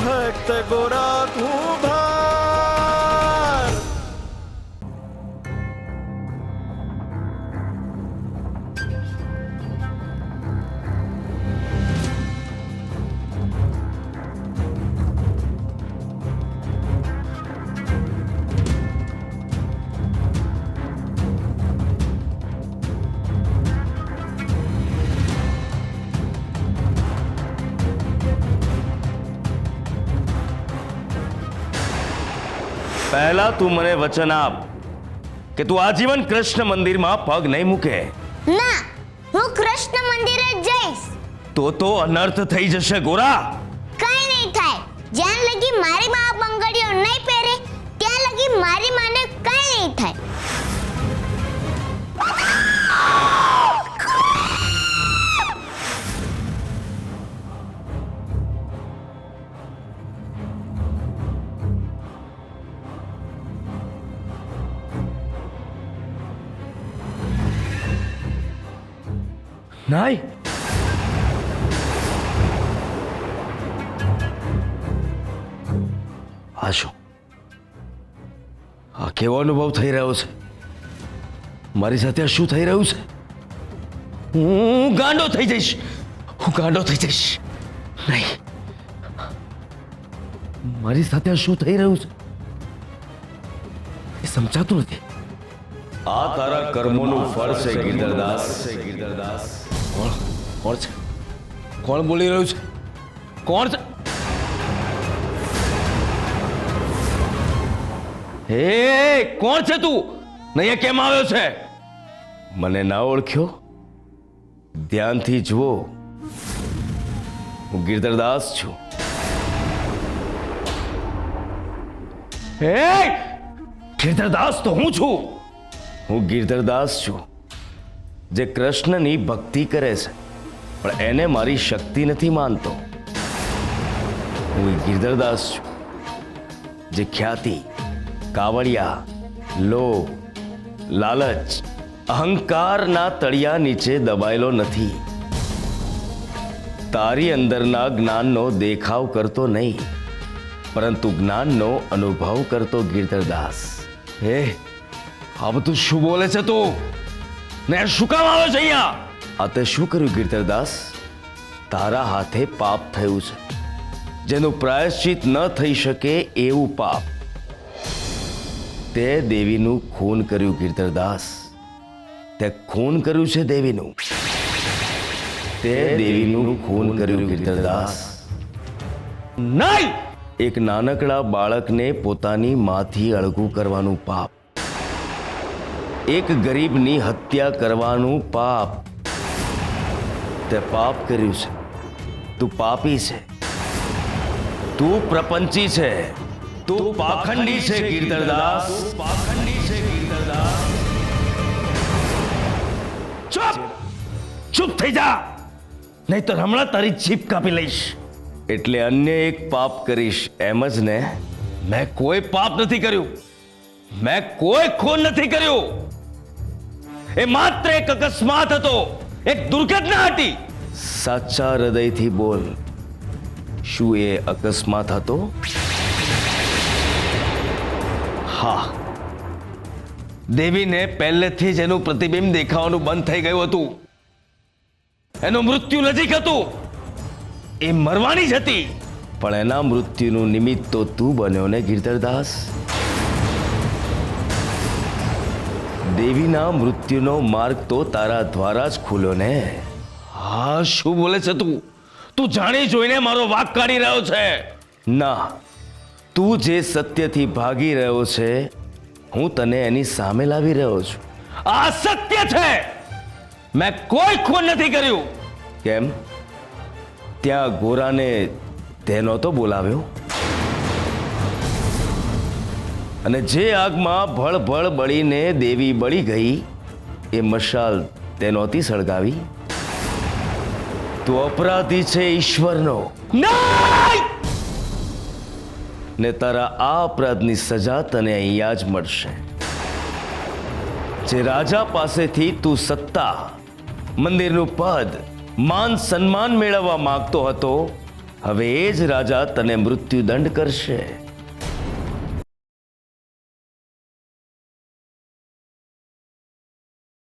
ભક્ત ગોરા તું ભાર. પહેલા તું મને વચન આપ કે તું આજીવન કૃષ્ણ મંદિરમાં પગ નહીં મૂકે. ના, હું કૃષ્ણ મંદિરે જ જઈશ. તો અનર્થ થઈ જશે ગોરા. કઈ નહીં થાય. જ્યાં લગી મારી માં બંગડીઓ નહીં પહેરે ત્યાં લગી મારી માને કઈ નહીં થાય. નાય આ શું? આ કેવો અનુભવ થઈ રહ્યો છે? મારી સાથે આ શું થઈ રહ્યું છે? હું ગાંડો થઈ જઈશ. નહીં, મારી સાથે આ શું થઈ રહ્યું છે એ સમજાતું નથી. આ તારા કર્મોનું ફળ છે ગિરધરદાસ. કોણ છે? કોણ બોલી રહ્યું છે? કોણ છે? હે, કોણ છે તું? નહીં કેમ આવ્યો છે? મને ના ઓળખ્યો? ધ્યાનથી જુઓ, હું ગિરધરદાસ છું. હે, ગિરધરદાસ તો હું છું. હું ગિરધરદાસ છું જે કૃષ્ણની ભક્તિ કરે છે પણ એને મારી શક્તિ નથી માનતો. હું ગિરધરદાસ છું જે ખ્યાતિ, કાવડિયા, લોભ, લાલચ, અહંકારના તળિયા નીચે દબાયેલો નથી. તારી અંદરના જ્ઞાનનો દેખાવ કરતો નહીં પરંતુ જ્ઞાનનો અનુભવ કરતો ગિરધરદાસ. હે, આ બધું શું બોલે છે તું? ને શું કામ આવે છે અહીંયા? આ તે શું કર્યું ગિરધરદાસ? તારા હાથે પાપ થયું છે જેનું પ્રાયશ્ચિત ન થઈ શકે એવું પાપ. તે દેવીનું ખૂન કર્યું ગિરધરદાસ. તે ખૂન કર્યું છે દેવીનું. તે દેવીનું ખૂન કર્યું ગિરધરદાસ. નહીં! એક નાનકડા બાળકને પોતાની માથી અળગું કરવાનું પાપ. એક ગરીબની હત્યા કરવાનું પાપ. તે પાપ કર્યું છે. તું પાપી છે. તું પ્રપંચી છે. તું પાખંડી છે ગિરધરદાસ. ચૂપ થઈ જા, નહીં તો હમણાં તારી જીભ કાપી લઈશ. એટલે અન્ય એક પાપ કરીશ એમ જ ને? મેં કોઈ પાપ નથી કર્યું. મેં કોઈ ખૂન નથી કર્યું. એ માત્ર એક અકસ્માત હતો, એક દુર્ઘટના હતી. સાચા હૃદયથી બોલ, શું એ અકસ્માત હતો? હા, દેવીને પહેલેથી જ એનું પ્રતિબિંબ દેખાવાનું બંધ થઈ ગયું હતું. એનું મૃત્યુ નજીક હતું. એ મરવાની જ હતી. પણ એના મૃત્યુનું નિમિત્ત તો તું બન્યો ને ગિરધરદાસ. દેવીના મૃત્યુનો માર્ગ તો તારા દ્વારા જ ખુલ્યો ને. હા, શું બોલે છે તું? તું જાણી જોઈને મારો વાંક કાઢી રહ્યો છે. ના, તું જે સત્યથી ભાગી રહ્યો છે હું તને એની સામે લાવી રહ્યો છું. આ સત્ય છે. મેં કોઈ ખૂન નથી કર્યું. કેમ? ત્યાં ગોરાને તે નહોતો બોલાવ્યો? અને જે આગમાં ભળ બળીને દેવી બળી ગઈ એ મશાલ તે નહોતી સળગાવી? તું અપરાધી છે ઈશ્વરનો. ને તારા આ અપરાધની સજા તને અહીંયા જ મળશે. જે રાજા પાસેથી તું સત્તા, મંદિરનું પદ, માન સન્માન મેળવવા માંગતો હતો, હવે એ જ રાજા તને મૃત્યુદંડ કરશે.